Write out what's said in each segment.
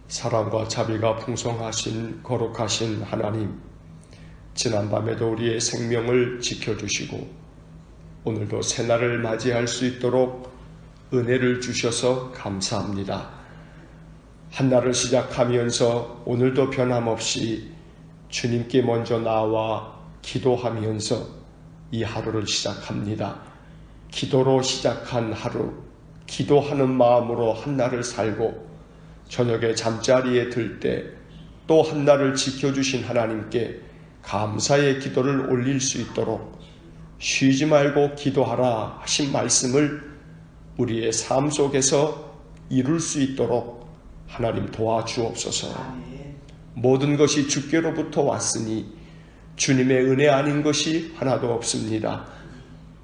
사랑과 자비가 풍성하신 거룩하신 하나님, 지난밤에도 우리의 생명을 지켜주시고 오늘도 새날을 맞이할 수 있도록 은혜를 주셔서 감사합니다. 한날을 시작하면서 오늘도 변함없이 주님께 먼저 나와 기도하면서 이 하루를 시작합니다. 기도로 시작한 하루, 기도하는 마음으로 한날을 살고 저녁에 잠자리에 들 때 또 한날을 지켜주신 하나님께 감사의 기도를 올릴 수 있도록 쉬지 말고 기도하라 하신 말씀을 우리의 삶 속에서 이룰 수 있도록 하나님 도와주옵소서. 모든 것이 주께로부터 왔으니 주님의 은혜 아닌 것이 하나도 없습니다.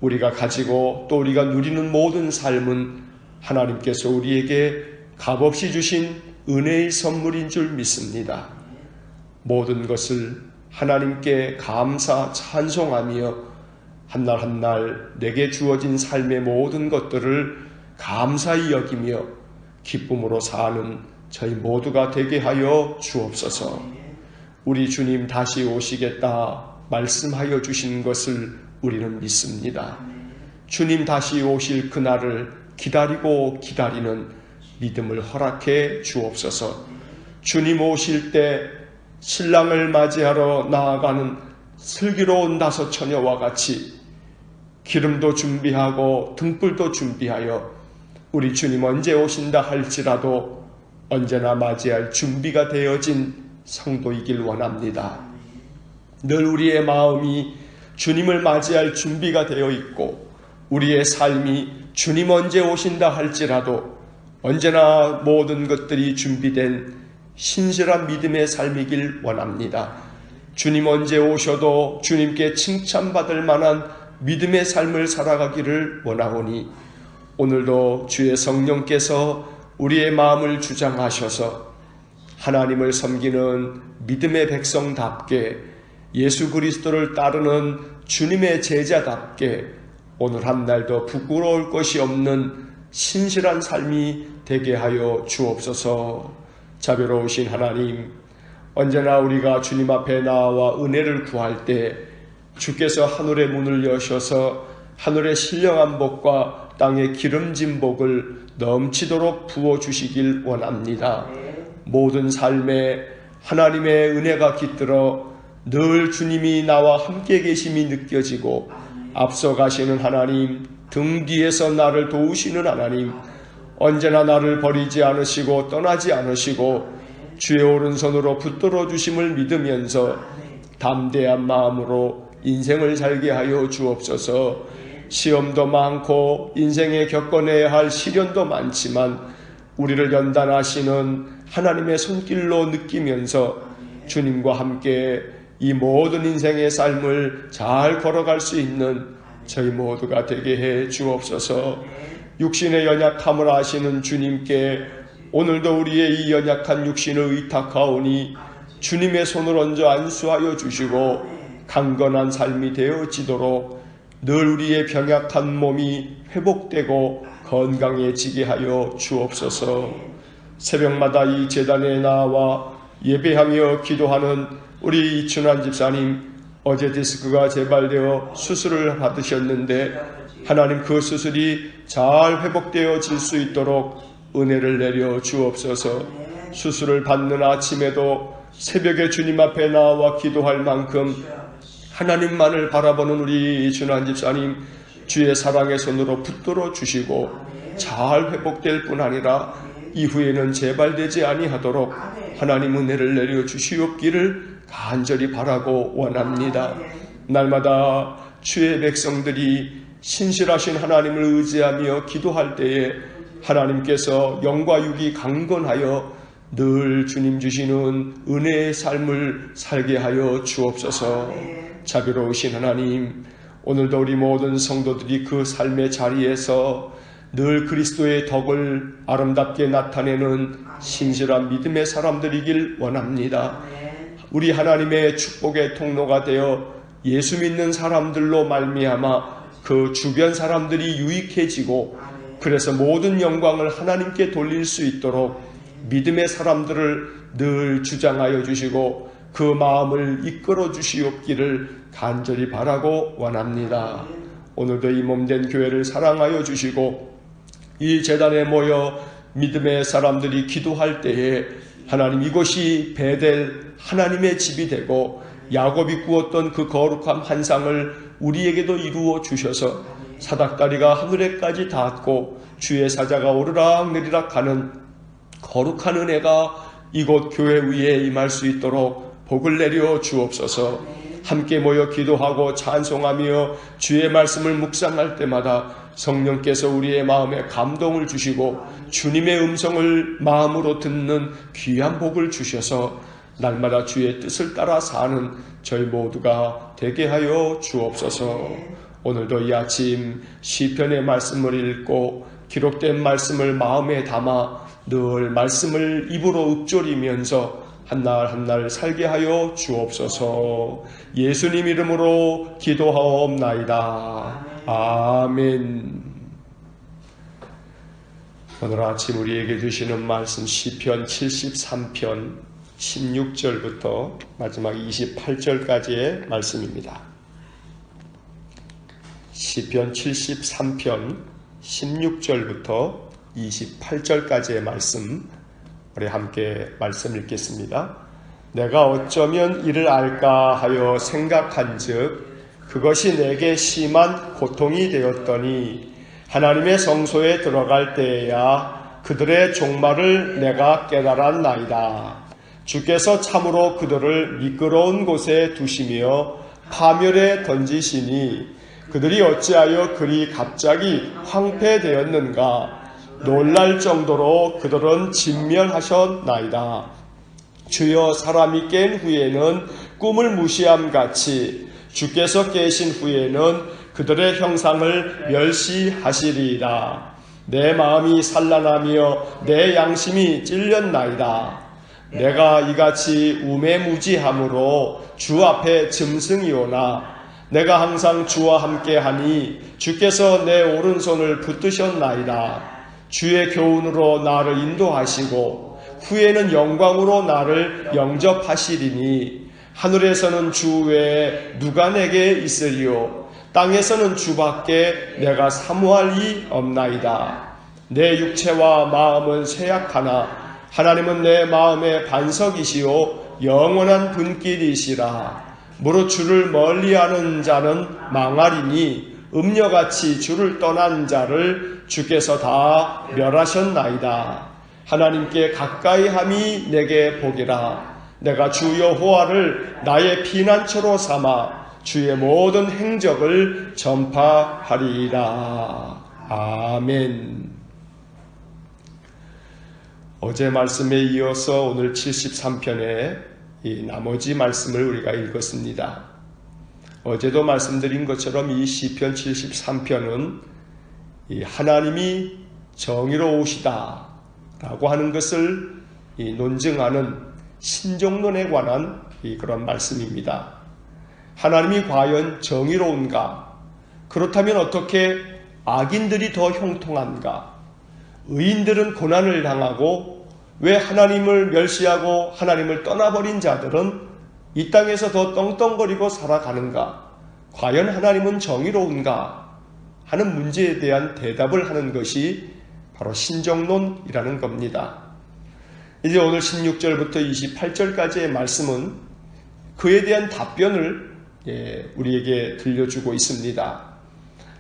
우리가 가지고 또 우리가 누리는 모든 삶은 하나님께서 우리에게 값없이 주신 은혜의 선물인 줄 믿습니다. 모든 것을 하나님께 감사 찬송하며 한날 한날 내게 주어진 삶의 모든 것들을 감사히 여기며 기쁨으로 사는 저희 모두가 되게 하여 주옵소서. 우리 주님 다시 오시겠다 말씀하여 주신 것을 우리는 믿습니다. 주님 다시 오실 그날을 기다리고 기다리는 믿음을 허락해 주옵소서. 주님 오실 때 신랑을 맞이하러 나아가는 슬기로운 다섯 처녀와 같이 기름도 준비하고 등불도 준비하여 우리 주님 언제 오신다 할지라도 언제나 맞이할 준비가 되어진 성도이길 원합니다. 늘 우리의 마음이 주님을 맞이할 준비가 되어 있고 우리의 삶이 주님 언제 오신다 할지라도 언제나 모든 것들이 준비된 신실한 믿음의 삶이길 원합니다. 주님 언제 오셔도 주님께 칭찬받을 만한 믿음의 삶을 살아가기를 원하오니 오늘도 주의 성령께서 우리의 마음을 주장하셔서 하나님을 섬기는 믿음의 백성답게 예수 그리스도를 따르는 주님의 제자답게 오늘 한 날도 부끄러울 것이 없는 신실한 삶이 되게 하여 주옵소서. 자비로우신 하나님, 언제나 우리가 주님 앞에 나와 은혜를 구할 때 주께서 하늘의 문을 여셔서 하늘의 신령한 복과 땅의 기름진 복을 넘치도록 부어주시길 원합니다. 모든 삶에 하나님의 은혜가 깃들어 늘 주님이 나와 함께 계심이 느껴지고 앞서가시는 하나님, 등 뒤에서 나를 도우시는 하나님, 언제나 나를 버리지 않으시고 떠나지 않으시고 주의 오른손으로 붙들어 주심을 믿으면서 담대한 마음으로 인생을 살게 하여 주옵소서. 시험도 많고 인생에 겪어내야 할 시련도 많지만 우리를 연단하시는 하나님의 손길로 느끼면서 주님과 함께 이 모든 인생의 삶을 잘 걸어갈 수 있는 저희 모두가 되게 해 주옵소서. 육신의 연약함을 아시는 주님께 오늘도 우리의 이 연약한 육신을 의탁하오니 주님의 손을 얹어 안수하여 주시고 강건한 삶이 되어지도록 늘 우리의 병약한 몸이 회복되고 건강해지게 하여 주옵소서. 새벽마다 이 제단에 나와 예배하며 기도하는 우리 이춘환 집사님, 어제 디스크가 재발되어 수술을 받으셨는데 하나님 그 수술이 잘 회복되어질 수 있도록 은혜를 내려 주옵소서. 수술을 받는 아침에도 새벽에 주님 앞에 나와 기도할 만큼 하나님만을 바라보는 우리 이춘환 집사님, 주의 사랑의 손으로 붙들어 주시고 잘 회복될 뿐 아니라 이후에는 재발되지 아니하도록 하나님 은혜를 내려 주시옵기를 간절히 바라고 원합니다. 날마다 주의 백성들이 신실하신 하나님을 의지하며 기도할 때에 하나님께서 영과 육이 강건하여 늘 주님 주시는 은혜의 삶을 살게 하여 주옵소서. 자비로우신 하나님, 오늘도 우리 모든 성도들이 그 삶의 자리에서 늘 그리스도의 덕을 아름답게 나타내는 신실한 믿음의 사람들이길 원합니다. 우리 하나님의 축복의 통로가 되어 예수 믿는 사람들로 말미암아 그 주변 사람들이 유익해지고 그래서 모든 영광을 하나님께 돌릴 수 있도록 믿음의 사람들을 늘 주장하여 주시고 그 마음을 이끌어 주시옵기를 간절히 바라고 원합니다. 오늘도 이 몸된 교회를 사랑하여 주시고 이 제단에 모여 믿음의 사람들이 기도할 때에 하나님 이곳이 베델 하나님의 집이 되고 야곱이 꾸었던 그 거룩한 환상을 우리에게도 이루어 주셔서 사닥다리가 하늘에까지 닿았고 주의 사자가 오르락내리락 하는 거룩한 은혜가 이곳 교회 위에 임할 수 있도록 복을 내려 주옵소서. 함께 모여 기도하고 찬송하며 주의 말씀을 묵상할 때마다 성령께서 우리의 마음에 감동을 주시고 주님의 음성을 마음으로 듣는 귀한 복을 주셔서 날마다 주의 뜻을 따라 사는 저희 모두가 되게 하여 주옵소서. 오늘도 이 아침 시편의 말씀을 읽고 기록된 말씀을 마음에 담아 늘 말씀을 입으로 읊조리면서 한날 한날 살게 하여 주옵소서. 예수님 이름으로 기도하옵나이다. 아멘. 오늘 아침 우리에게 주시는 말씀 시편 73편 16절부터 마지막 28절까지의 말씀입니다. 시편 73편 16절부터 28절까지의 말씀, 우리 함께 말씀 읽겠습니다. 내가 어쩌면 이를 알까 하여 생각한즉 그것이 내게 심한 고통이 되었더니 하나님의 성소에 들어갈 때에야 그들의 종말을 내가 깨달았나이다. 주께서 참으로 그들을 미끄러운 곳에 두시며 파멸에 던지시니 그들이 어찌하여 그리 갑자기 황폐되었는가. 놀랄 정도로 그들은 진멸하셨나이다. 주여 사람이 깬 후에는 꿈을 무시함같이 주께서 깨신 후에는 그들의 형상을 멸시하시리이다. 내 마음이 산란하며 내 양심이 찔렸나이다. 내가 이같이 우매무지함으로 주 앞에 짐승이오나 내가 항상 주와 함께하니 주께서 내 오른손을 붙드셨나이다. 주의 교훈으로 나를 인도하시고 후에는 영광으로 나를 영접하시리니 하늘에서는 주 외에 누가 내게 있으리요 땅에서는 주밖에 내가 사모할 이 없나이다. 내 육체와 마음은 쇠약하나 하나님은 내 마음의 반석이시요 영원한 분길이시라. 무릇 주를 멀리하는 자는 망하리니 음녀같이 주를 떠난 자를 주께서 다 멸하셨나이다. 하나님께 가까이함이 내게 복이라. 내가 주 여호와를 나의 피난처로 삼아 주의 모든 행적을 전파하리이다. 아멘. 어제 말씀에 이어서 오늘 73편의 이 나머지 말씀을 우리가 읽었습니다. 어제도 말씀드린 것처럼 이 시편 73편은 이 하나님이 정의로우시다 라고 하는 것을 논증하는 신정론에 관한 그런 말씀입니다. 하나님이 과연 정의로운가? 그렇다면 어떻게 악인들이 더 형통한가? 의인들은 고난을 당하고 왜 하나님을 멸시하고 하나님을 떠나버린 자들은 이 땅에서 더 떵떵거리고 살아가는가? 과연 하나님은 정의로운가? 하는 문제에 대한 대답을 하는 것이 바로 신정론이라는 겁니다. 이제 오늘 16절부터 28절까지의 말씀은 그에 대한 답변을 우리에게 들려주고 있습니다.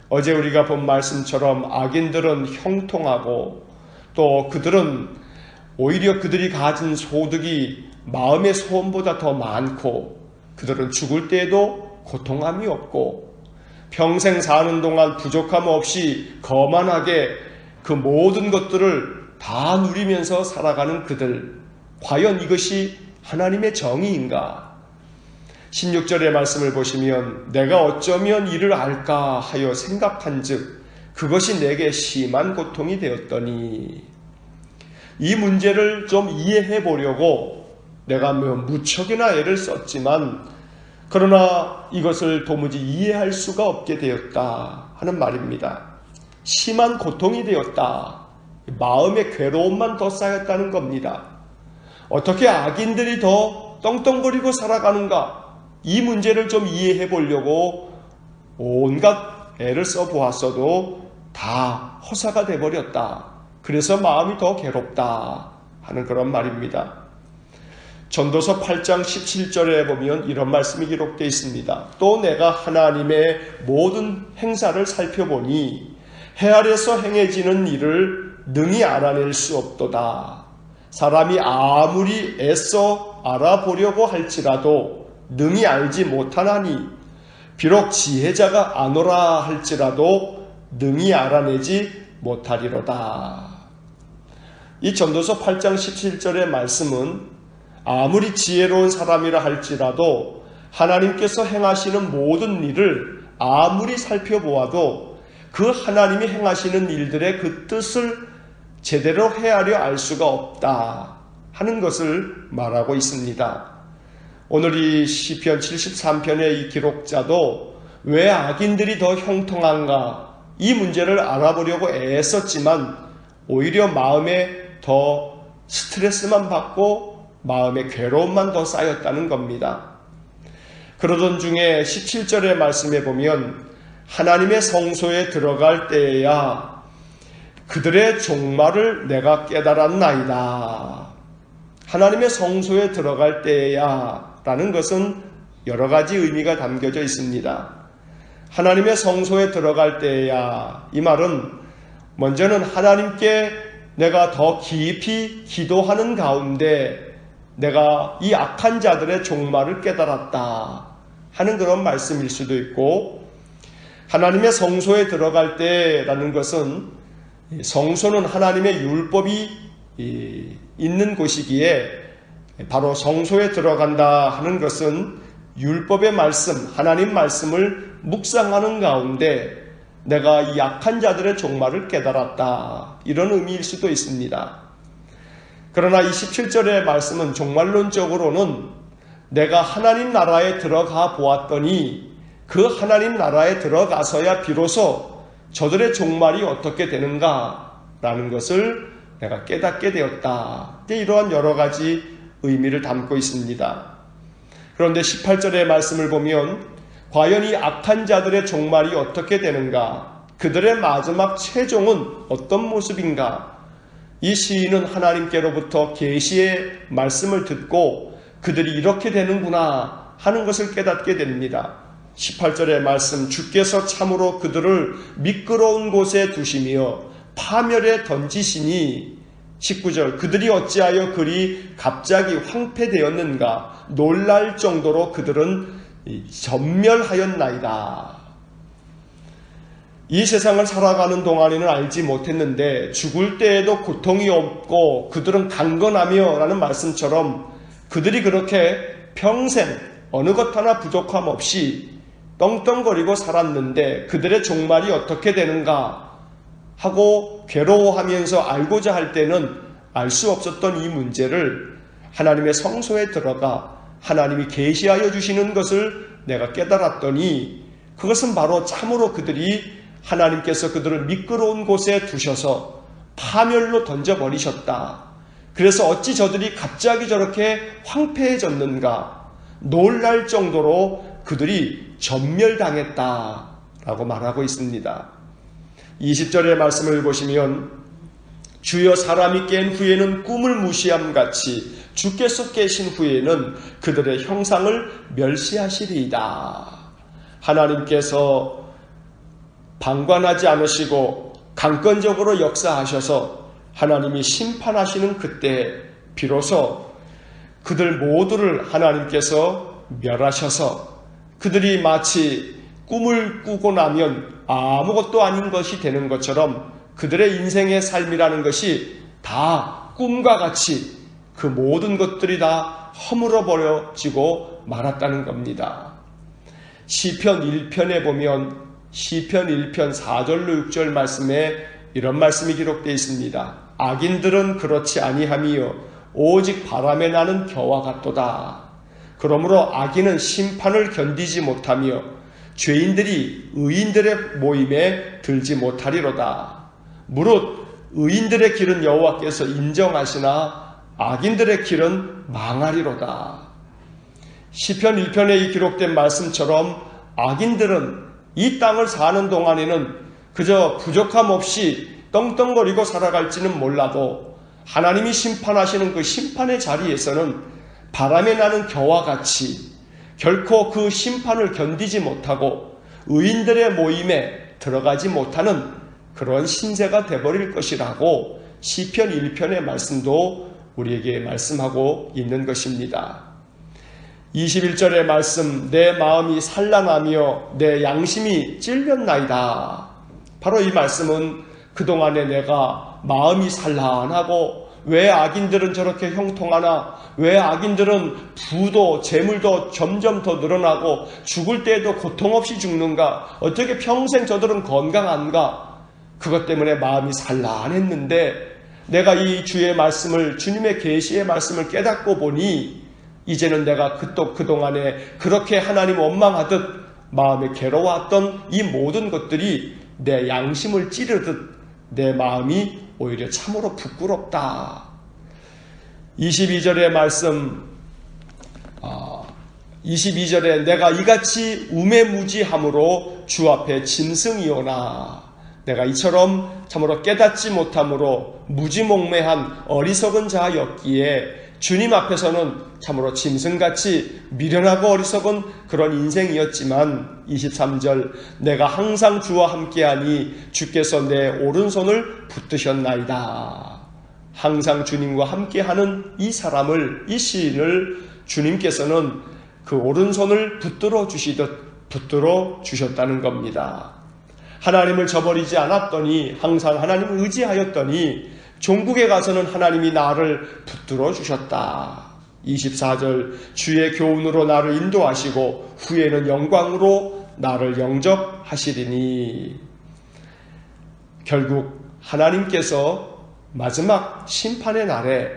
어제 우리가 본 말씀처럼 악인들은 형통하고 또 그들은 오히려 그들이 가진 소득이 마음의 소원보다 더 많고 그들은 죽을 때에도 고통함이 없고 평생 사는 동안 부족함 없이 거만하게 그 모든 것들을 다 누리면서 살아가는 그들, 과연 이것이 하나님의 정의인가? 16절의 말씀을 보시면 내가 어쩌면 이를 알까 하여 생각한즉 그것이 내게 심한 고통이 되었더니, 이 문제를 좀 이해해 보려고 내가 무척이나 애를 썼지만 그러나 이것을 도무지 이해할 수가 없게 되었다 하는 말입니다. 심한 고통이 되었다. 마음의 괴로움만 더 쌓였다는 겁니다. 어떻게 악인들이 더 떵떵거리고 살아가는가? 이 문제를 좀 이해해 보려고 온갖 애를 써보았어도 다 허사가 돼버렸다. 그래서 마음이 더 괴롭다 하는 그런 말입니다. 전도서 8장 17절에 보면 이런 말씀이 기록되어 있습니다. 또 내가 하나님의 모든 행사를 살펴보니 해 아래서 행해지는 일을 능히 알아낼 수 없도다. 사람이 아무리 애써 알아보려고 할지라도 능히 알지 못하나니 비록 지혜자가 아노라 할지라도 능히 알아내지 못하리로다. 이 전도서 8장 17절의 말씀은 아무리 지혜로운 사람이라 할지라도 하나님께서 행하시는 모든 일을 아무리 살펴보아도 그 하나님이 행하시는 일들의 그 뜻을 제대로 헤아려 알 수가 없다 하는 것을 말하고 있습니다. 오늘 이 시편 73편의 이 기록자도 왜 악인들이 더 형통한가 이 문제를 알아보려고 애썼지만 오히려 마음에 더 스트레스만 받고 마음의 괴로움만 더 쌓였다는 겁니다. 그러던 중에 17절의 말씀에 보면 하나님의 성소에 들어갈 때에야 그들의 종말을 내가 깨달았나이다. 하나님의 성소에 들어갈 때에야 라는 것은 여러 가지 의미가 담겨져 있습니다. 하나님의 성소에 들어갈 때에야 이 말은 먼저는 하나님께 내가 더 깊이 기도하는 가운데 내가 이 악한 자들의 종말을 깨달았다 하는 그런 말씀일 수도 있고, 하나님의 성소에 들어갈 때라는 것은 성소는 하나님의 율법이 있는 곳이기에 바로 성소에 들어간다 하는 것은 율법의 말씀, 하나님 말씀을 묵상하는 가운데 내가 이 악한 자들의 종말을 깨달았다 이런 의미일 수도 있습니다. 그러나 이 17절의 말씀은 종말론적으로는 내가 하나님 나라에 들어가 보았더니 그 하나님 나라에 들어가서야 비로소 저들의 종말이 어떻게 되는가 라는 것을 내가 깨닫게 되었다. 이러한 여러 가지 의미를 담고 있습니다. 그런데 18절의 말씀을 보면 과연 이 악한 자들의 종말이 어떻게 되는가? 그들의 마지막 최종은 어떤 모습인가? 이 시인은 하나님께로부터 계시의 말씀을 듣고 그들이 이렇게 되는구나 하는 것을 깨닫게 됩니다. 18절의 말씀, 주께서 참으로 그들을 미끄러운 곳에 두시며 파멸에 던지시니, 19절, 그들이 어찌하여 그리 갑자기 황폐되었는가? 놀랄 정도로 그들은 전멸하였나이다. 이 세상을 살아가는 동안에는 알지 못했는데 죽을 때에도 고통이 없고 그들은 강건하며 라는 말씀처럼 그들이 그렇게 평생 어느 것 하나 부족함 없이 떵떵거리고 살았는데 그들의 종말이 어떻게 되는가 하고 괴로워하면서 알고자 할 때는 알 수 없었던 이 문제를 하나님의 성소에 들어가 하나님이 계시하여 주시는 것을 내가 깨달았더니 그것은 바로 참으로 그들이 하나님께서 그들을 미끄러운 곳에 두셔서 파멸로 던져버리셨다. 그래서 어찌 저들이 갑자기 저렇게 황폐해졌는가? 놀랄 정도로 그들이 전멸당했다라고 말하고 있습니다. 20절의 말씀을 보시면 주여 사람이 깬 후에는 꿈을 무시함같이 주께서 깨신 후에는 그들의 형상을 멸시하시리이다. 하나님께서 방관하지 않으시고 강권적으로 역사하셔서 하나님이 심판하시는 그때 비로소 그들 모두를 하나님께서 멸하셔서 그들이 마치 꿈을 꾸고 나면 아무것도 아닌 것이 되는 것처럼 그들의 인생의 삶이라는 것이 다 꿈과 같이 그 모든 것들이 다 허물어버려지고 말았다는 겁니다. 시편 1편에 보면 시편 1편 4절로 6절 말씀에 이런 말씀이 기록되어 있습니다. 악인들은 그렇지 아니하며 오직 바람에 나는 겨와 같도다. 그러므로 악인은 심판을 견디지 못하며 죄인들이 의인들의 모임에 들지 못하리로다. 무릇 의인들의 길은 여호와께서 인정하시나 악인들의 길은 망하리로다. 시편 1편에 이 기록된 말씀처럼 악인들은 이 땅을 사는 동안에는 그저 부족함 없이 떵떵거리고 살아갈지는 몰라도 하나님이 심판하시는 그 심판의 자리에서는 바람에 나는 겨와 같이 결코 그 심판을 견디지 못하고 의인들의 모임에 들어가지 못하는 그런 신세가 되어버릴 것이라고 시편 1편의 말씀도 우리에게 말씀하고 있는 것입니다. 21절의 말씀, 내 마음이 산란하며 내 양심이 찔렸나이다. 바로 이 말씀은 그동안에 내가 마음이 산란하고 왜 악인들은 저렇게 형통하나, 왜 악인들은 부도 재물도 점점 더 늘어나고 죽을 때에도 고통 없이 죽는가, 어떻게 평생 저들은 건강한가, 그것 때문에 마음이 산란했는데 내가 이 주의 말씀을, 주님의 계시의 말씀을 깨닫고 보니 이제는 내가 그동안에 그렇게 하나님 원망하듯 마음에 괴로웠던 이 모든 것들이 내 양심을 찌르듯 내 마음이 오히려 참으로 부끄럽다. 22절의 말씀, 22절에 내가 이같이 우매무지함으로 주 앞에 짐승이오나, 내가 이처럼 참으로 깨닫지 못함으로 무지몽매한 어리석은 자였기에 주님 앞에서는 참으로 짐승같이 미련하고 어리석은 그런 인생이었지만 23절, 내가 항상 주와 함께하니 주께서 내 오른손을 붙드셨나이다. 항상 주님과 함께하는 이 사람을, 이 시인을 주님께서는 그 오른손을 붙들어 주시듯 붙들어 주셨다는 겁니다. 하나님을 저버리지 않았더니, 항상 하나님을 의지하였더니 종국에 가서는 하나님이 나를 붙들어 주셨다. 24절, 주의 교훈으로 나를 인도하시고 후에는 영광으로 나를 영접하시리니. 결국 하나님께서 마지막 심판의 날에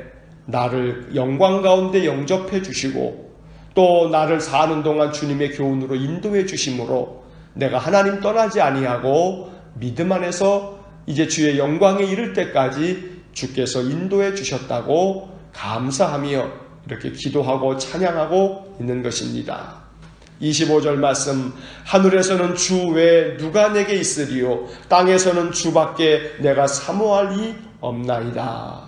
나를 영광 가운데 영접해 주시고 또 나를 사는 동안 주님의 교훈으로 인도해 주심으로 내가 하나님 떠나지 아니하고 믿음 안에서 이제 주의 영광에 이를 때까지 주께서 인도해 주셨다고 감사하며 이렇게 기도하고 찬양하고 있는 것입니다. 25절 말씀, 하늘에서는 주 외에 누가 내게 있으리요 땅에서는 주밖에 내가 사모할 이 없나이다.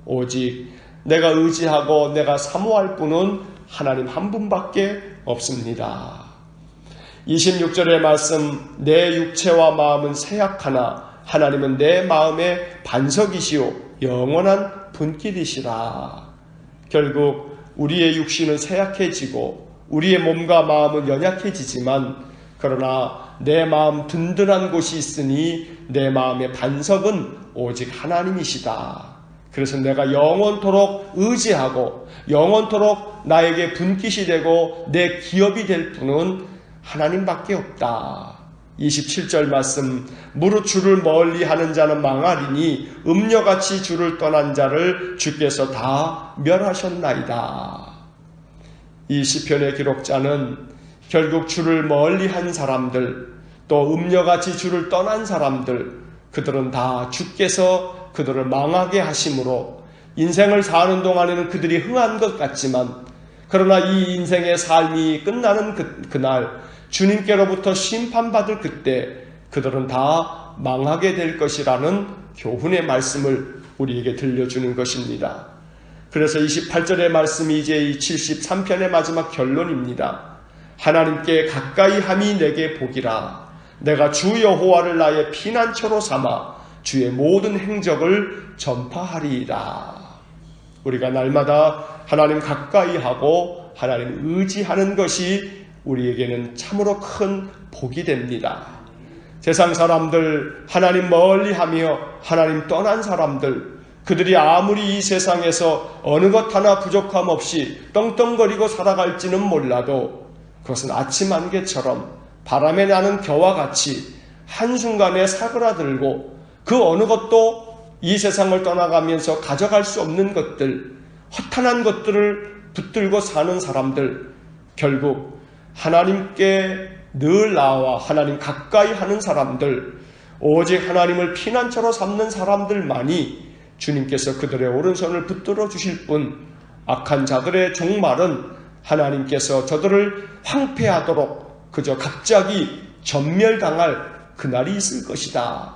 오직 내가 의지하고 내가 사모할 분은 하나님 한 분밖에 없습니다. 26절의 말씀, 내 육체와 마음은 쇠약하나 하나님은 내 마음의 반석이시오 영원한 분길이시라. 결국 우리의 육신은 쇠약해지고 우리의 몸과 마음은 연약해지지만 그러나 내 마음 든든한 곳이 있으니 내 마음의 반석은 오직 하나님이시다. 그래서 내가 영원토록 의지하고 영원토록 나에게 분깃이 되고 내 기업이 될 분은 하나님밖에 없다. 27절 말씀, 무릇 주를 멀리 하는 자는 망하리니 음녀같이 주를 떠난 자를 주께서 다 멸하셨나이다. 이 시편의 기록자는 결국 주를 멀리 한 사람들, 또 음녀같이 주를 떠난 사람들, 그들은 다 주께서 그들을 망하게 하심으로 인생을 사는 동안에는 그들이 흥한 것 같지만 그러나 이 인생의 삶이 끝나는 그날 주님께로부터 심판받을 그때 그들은 다 망하게 될 것이라는 교훈의 말씀을 우리에게 들려주는 것입니다. 그래서 28절의 말씀이 이제 이 73편의 마지막 결론입니다. 하나님께 가까이 함이 내게 복이라. 내가 주 여호와를 나의 피난처로 삼아 주의 모든 행적을 전파하리이다. 우리가 날마다 하나님 가까이 하고 하나님 의지하는 것이 우리에게는 참으로 큰 복이 됩니다. 세상 사람들, 하나님 멀리하며 하나님 떠난 사람들, 그들이 아무리 이 세상에서 어느 것 하나 부족함 없이 떵떵거리고 살아갈지는 몰라도 그것은 아침 안개처럼 바람에 나는 겨와 같이 한순간에 사그라들고 그 어느 것도 이 세상을 떠나가면서 가져갈 수 없는 것들, 허탄한 것들을 붙들고 사는 사람들, 결국 하나님께 늘 나와 하나님 가까이 하는 사람들, 오직 하나님을 피난처로 삼는 사람들만이 주님께서 그들의 오른손을 붙들어 주실 뿐, 악한 자들의 종말은 하나님께서 저들을 황폐하도록 그저 갑자기 전멸당할 그날이 있을 것이다.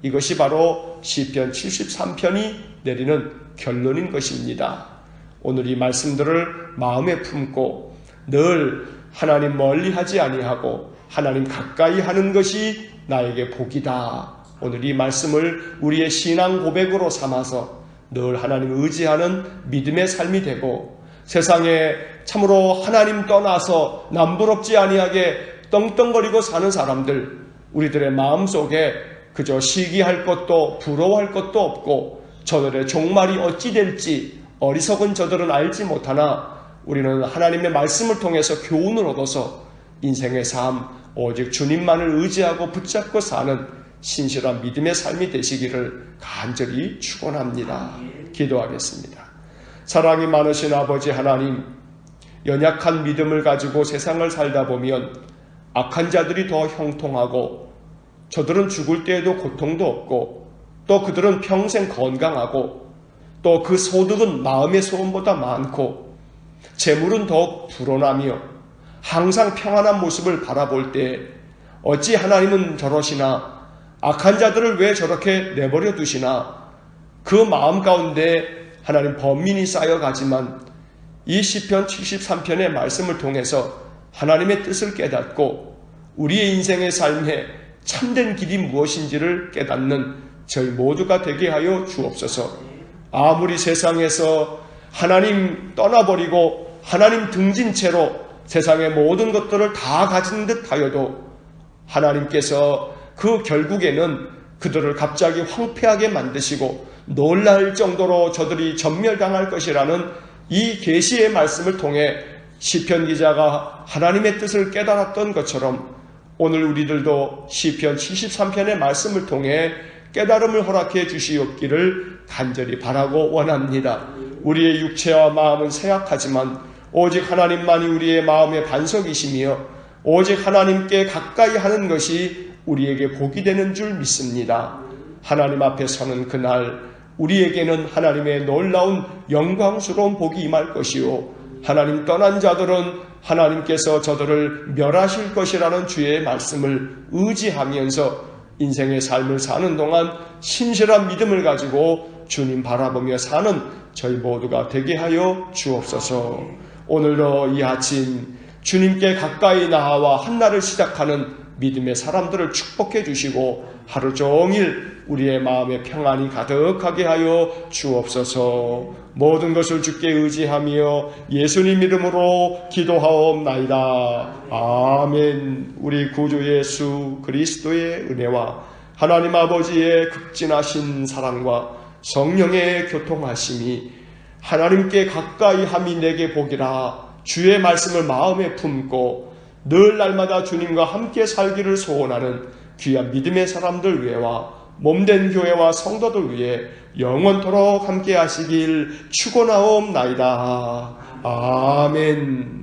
이것이 바로 시편 73편이 내리는 결론인 것입니다. 오늘 이 말씀들을 마음에 품고 늘 하나님 멀리하지 아니하고 하나님 가까이 하는 것이 나에게 복이다. 오늘 이 말씀을 우리의 신앙 고백으로 삼아서 늘 하나님을 의지하는 믿음의 삶이 되고, 세상에 참으로 하나님 떠나서 남부럽지 아니하게 떵떵거리고 사는 사람들, 우리들의 마음속에 그저 시기할 것도 부러워할 것도 없고 저들의 종말이 어찌 될지 어리석은 저들은 알지 못하나, 우리는 하나님의 말씀을 통해서 교훈을 얻어서 인생의 삶 오직 주님만을 의지하고 붙잡고 사는 신실한 믿음의 삶이 되시기를 간절히 축원합니다. 기도하겠습니다. 사랑이 많으신 아버지 하나님, 연약한 믿음을 가지고 세상을 살다 보면 악한 자들이 더 형통하고 저들은 죽을 때에도 고통도 없고 또 그들은 평생 건강하고 또 그 소득은 마음의 소원보다 많고 재물은 더욱 불어나며 항상 평안한 모습을 바라볼 때 어찌 하나님은 저러시나, 악한 자들을 왜 저렇게 내버려 두시나, 그 마음 가운데 하나님 번민이 쌓여가지만 이 시편 73편의 말씀을 통해서 하나님의 뜻을 깨닫고 우리의 인생의 삶에 참된 길이 무엇인지를 깨닫는 저희 모두가 되게 하여 주옵소서. 아무리 세상에서 하나님 떠나버리고 하나님 등진 채로 세상의 모든 것들을 다 가진 듯 하여도 하나님께서 그 결국에는 그들을 갑자기 황폐하게 만드시고 놀랄 정도로 저들이 전멸당할 것이라는 이 계시의 말씀을 통해 시편 기자가 하나님의 뜻을 깨달았던 것처럼 오늘 우리들도 시편 73편의 말씀을 통해 깨달음을 허락해 주시옵기를 간절히 바라고 원합니다. 우리의 육체와 마음은 쇠약하지만 오직 하나님만이 우리의 마음의 반석이시며 오직 하나님께 가까이 하는 것이 우리에게 복이 되는 줄 믿습니다. 하나님 앞에 서는 그날 우리에게는 하나님의 놀라운 영광스러운 복이 임할 것이요, 하나님 떠난 자들은 하나님께서 저들을 멸하실 것이라는 주의 말씀을 의지하면서 인생의 삶을 사는 동안 신실한 믿음을 가지고 주님 바라보며 사는 저희 모두가 되게 하여 주옵소서. 오늘도 이 아침 주님께 가까이 나아와 한날을 시작하는 믿음의 사람들을 축복해 주시고 하루 종일 우리의 마음에 평안이 가득하게 하여 주옵소서. 모든 것을 주께 의지하며 예수님 이름으로 기도하옵나이다. 아멘. 우리 구주 예수 그리스도의 은혜와 하나님 아버지의 극진하신 사랑과 성령의 교통하심이 하나님께 가까이 함이 내게 복이라 주의 말씀을 마음에 품고 늘 날마다 주님과 함께 살기를 소원하는 귀한 믿음의 사람들 위에와 몸된 교회와 성도들 위해 영원토록 함께 하시길 축원하옵나이다. 아멘.